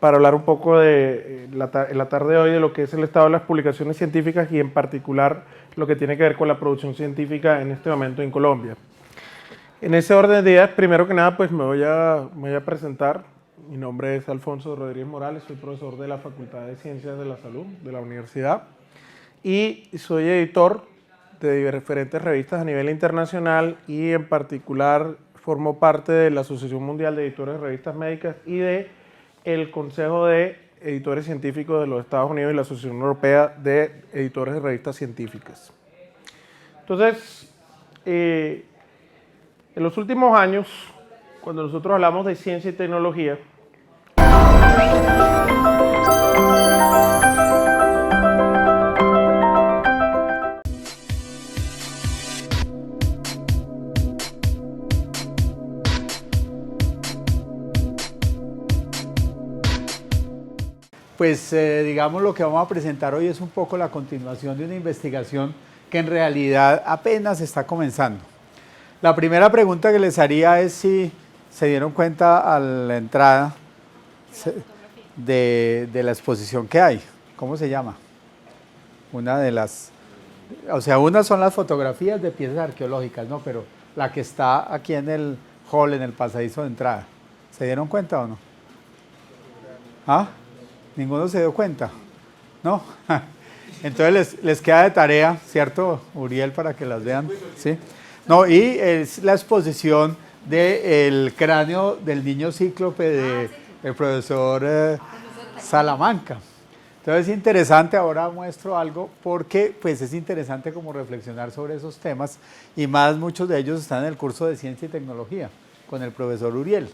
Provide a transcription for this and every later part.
para hablar un poco de en la tarde de hoy de lo que es el estado de las publicaciones científicas y en particular lo que tiene que ver con la producción científica en este momento en Colombia. En ese orden de ideas, primero que nada, pues me voy a presentar. Mi nombre es Alfonso Rodríguez Morales, soy profesor de la Facultad de Ciencias de la Salud de la universidad y soy editor de diferentes revistas a nivel internacional y en particular formo parte de la Asociación Mundial de Editores de Revistas Médicas y de el Consejo de Editores Científicos de los Estados Unidos y la Asociación Europea de Editores de Revistas Científicas. Entonces, en los últimos años, cuando nosotros hablamos de ciencia y tecnología, pues digamos lo que vamos a presentar hoy es un poco la continuación de una investigación que en realidad apenas está comenzando. La primera pregunta que les haría es si se dieron cuenta a la entrada de la exposición que hay. ¿Cómo se llama? Una de las... O sea, una son las fotografías de piezas arqueológicas, ¿no? Pero la que está aquí en el hall, en el pasadizo de entrada. ¿Se dieron cuenta o no? ¿Ah? ¿Ninguno se dio cuenta? ¿No? Entonces les queda de tarea, ¿cierto, Uriel, para que las vean? ¿Sí? No, y es la exposición del cráneo del niño cíclope del profesor Salamanca. Entonces es interesante, ahora muestro algo, porque pues es interesante como reflexionar sobre esos temas, y más muchos de ellos están en el curso de Ciencia y Tecnología, con el profesor Uriel.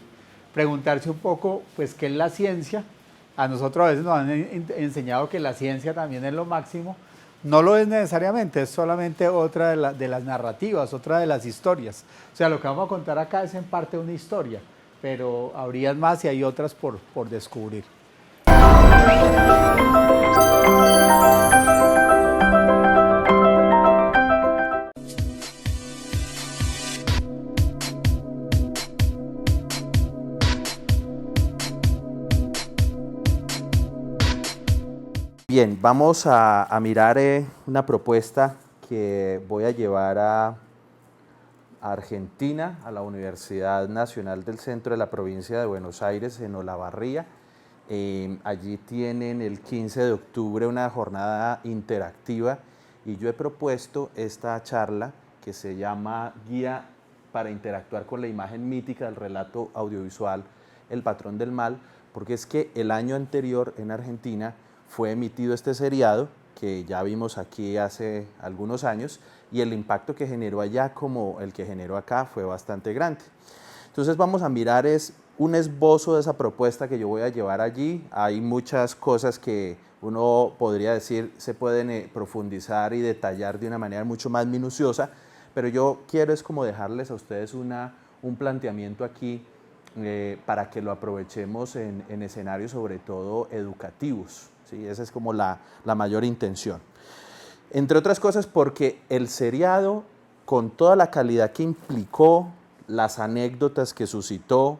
Preguntarse un poco, pues, ¿qué es la ciencia? A nosotros a veces nos han enseñado que la ciencia también es lo máximo. No lo es necesariamente, es solamente otra de las narrativas, otra de las historias. O sea, lo que vamos a contar acá es en parte una historia, pero habría más y hay otras por descubrir. Bien, vamos a mirar una propuesta que voy a llevar a Argentina, a la Universidad Nacional del Centro de la Provincia de Buenos Aires, en Olavarría. Allí tienen el 15 de octubre una jornada interactiva y yo he propuesto esta charla que se llama Guía para interactuar con la imagen mítica del relato audiovisual El Patrón del Mal, porque es que el año anterior en Argentina fue emitido este seriado que ya vimos aquí hace algunos años y el impacto que generó allá como el que generó acá fue bastante grande. Entonces vamos a mirar un esbozo de esa propuesta que yo voy a llevar allí. Hay muchas cosas que uno podría decir se pueden profundizar y detallar de una manera mucho más minuciosa, pero yo quiero es como dejarles a ustedes un planteamiento aquí para que lo aprovechemos en escenarios sobre todo educativos. ¿Sí? Esa es como la mayor intención. Entre otras cosas porque el seriado, con toda la calidad que implicó, las anécdotas que suscitó,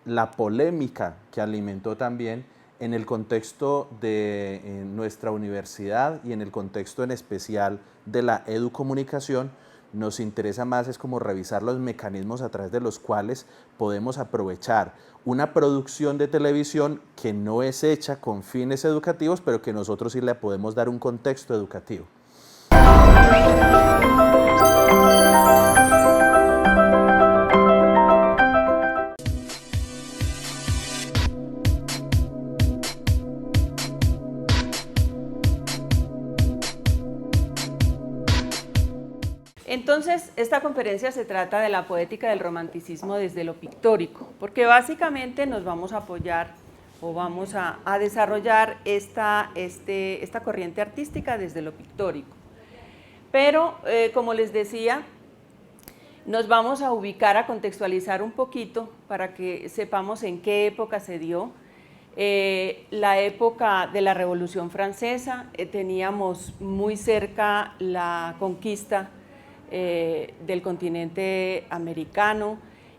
la polémica que alimentó también en el contexto de nuestra universidad y en el contexto en especial de la educomunicación, nos interesa más es como revisar los mecanismos a través de los cuales podemos aprovechar una producción de televisión que no es hecha con fines educativos, pero que nosotros sí le podemos dar un contexto educativo. Entonces, esta conferencia se trata de la poética del romanticismo desde lo pictórico, porque básicamente nos vamos a apoyar o vamos a desarrollar esta corriente artística desde lo pictórico. Pero, como les decía, nos vamos a ubicar, a contextualizar un poquito para que sepamos en qué época se dio. La época de la Revolución Francesa, teníamos muy cerca la conquista del continente americano.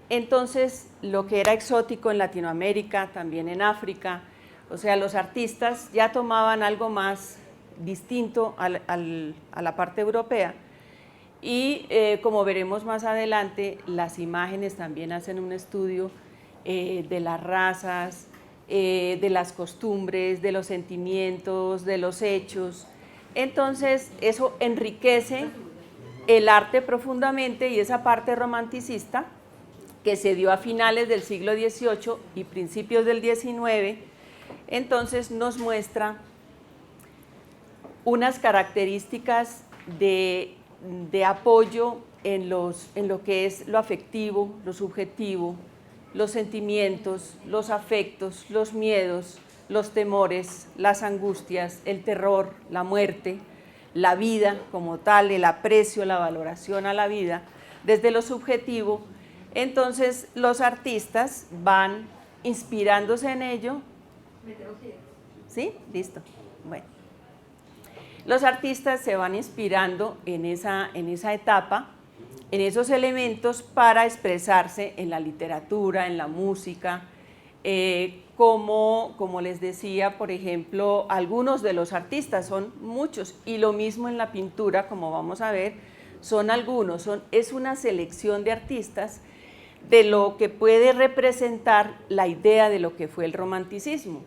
Entonces, lo que era exótico en Latinoamérica, también en África, O sea, los artistas ya tomaban algo más distinto a la parte europea y como veremos más adelante, las imágenes también hacen un estudio de las razas, de las costumbres, de los sentimientos, de los hechos. Entonces eso enriquece el arte profundamente y esa parte romanticista que se dio a finales del siglo XVIII y principios del XIX, entonces nos muestra unas características de apoyo en lo que es lo afectivo, lo subjetivo, los sentimientos, los afectos, los miedos, los temores, las angustias, el terror, la muerte, la vida como tal, el aprecio, la valoración a la vida, desde lo subjetivo. Entonces los artistas van inspirándose en ello. ¿Sí? Listo. Bueno. Los artistas se van inspirando en esa etapa, en esos elementos para expresarse en la literatura, en la música, como les decía, por ejemplo, algunos de los artistas, son muchos, y lo mismo en la pintura, como vamos a ver, son algunos, es una selección de artistas de lo que puede representar la idea de lo que fue el romanticismo.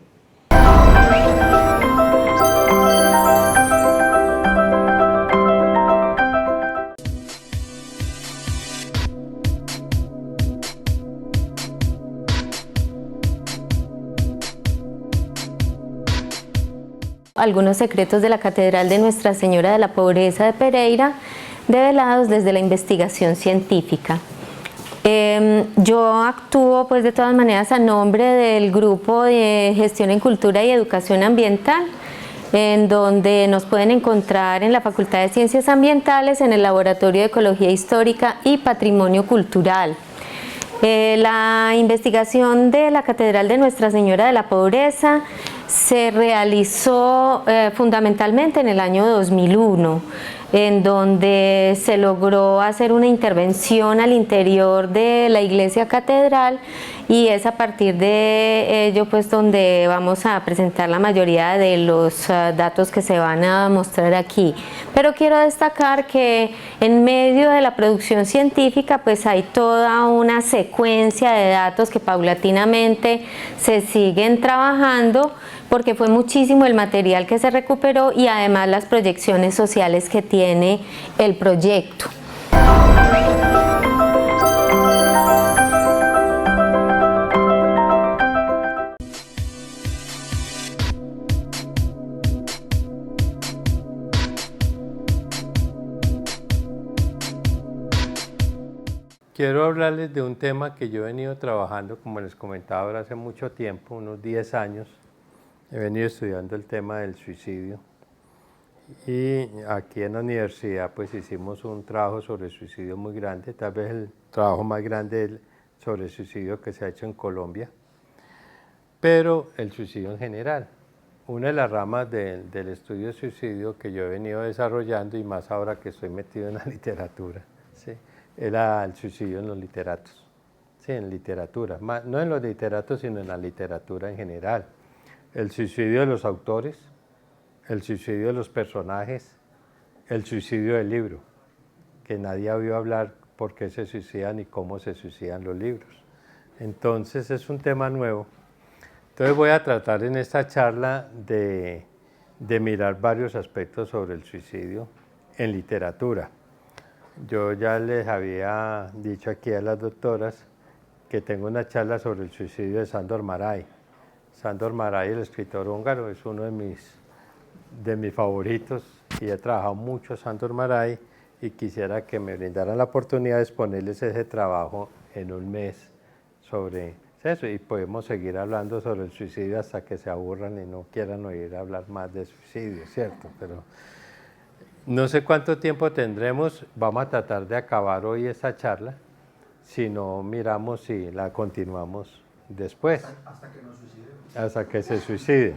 Algunos secretos de la Catedral de Nuestra Señora de la Pobreza de Pereira, develados desde la investigación científica. Yo actúo pues de todas maneras a nombre del grupo de gestión en cultura y educación ambiental, en donde nos pueden encontrar en la Facultad de Ciencias Ambientales, en el Laboratorio de Ecología Histórica y Patrimonio Cultural. La investigación de la Catedral de Nuestra Señora de la Pobreza se realizó fundamentalmente en el año 2001, en donde se logró hacer una intervención al interior de la iglesia catedral, y es a partir de ello pues donde vamos a presentar la mayoría de los datos que se van a mostrar aquí. Pero quiero destacar que en medio de la producción científica pues hay toda una secuencia de datos que paulatinamente se siguen trabajando, porque fue muchísimo el material que se recuperó y además las proyecciones sociales que tiene el proyecto. Quiero hablarles de un tema que yo he venido trabajando, como les comentaba ahora hace mucho tiempo, unos 10 años. He venido estudiando el tema del suicidio y aquí en la universidad pues hicimos un trabajo sobre suicidio muy grande, tal vez el trabajo más grande sobre suicidio que se ha hecho en Colombia, pero el suicidio en general. Una de las ramas del estudio de suicidio que yo he venido desarrollando, y más ahora que estoy metido en la literatura, ¿sí?, era el suicidio en los literatos, sí, en literatura, no en los literatos sino en la literatura en general. El suicidio de los autores, el suicidio de los personajes, el suicidio del libro, que nadie ha oído hablar por qué se suicidan y cómo se suicidan los libros. Entonces es un tema nuevo. Entonces voy a tratar en esta charla de mirar varios aspectos sobre el suicidio en literatura. Yo ya les había dicho aquí a las doctoras que tengo una charla sobre el suicidio de Sándor Márai. Sándor Márai, el escritor húngaro, es uno de mis favoritos y he trabajado mucho Sándor Márai y quisiera que me brindaran la oportunidad de exponerles ese trabajo en un mes sobre eso, y podemos seguir hablando sobre el suicidio hasta que se aburran y no quieran oír hablar más de suicidio, ¿cierto? Pero no sé cuánto tiempo tendremos, vamos a tratar de acabar hoy esta charla, si no miramos si la continuamos después. Hasta que nos suicidemos. Hasta que se suiciden.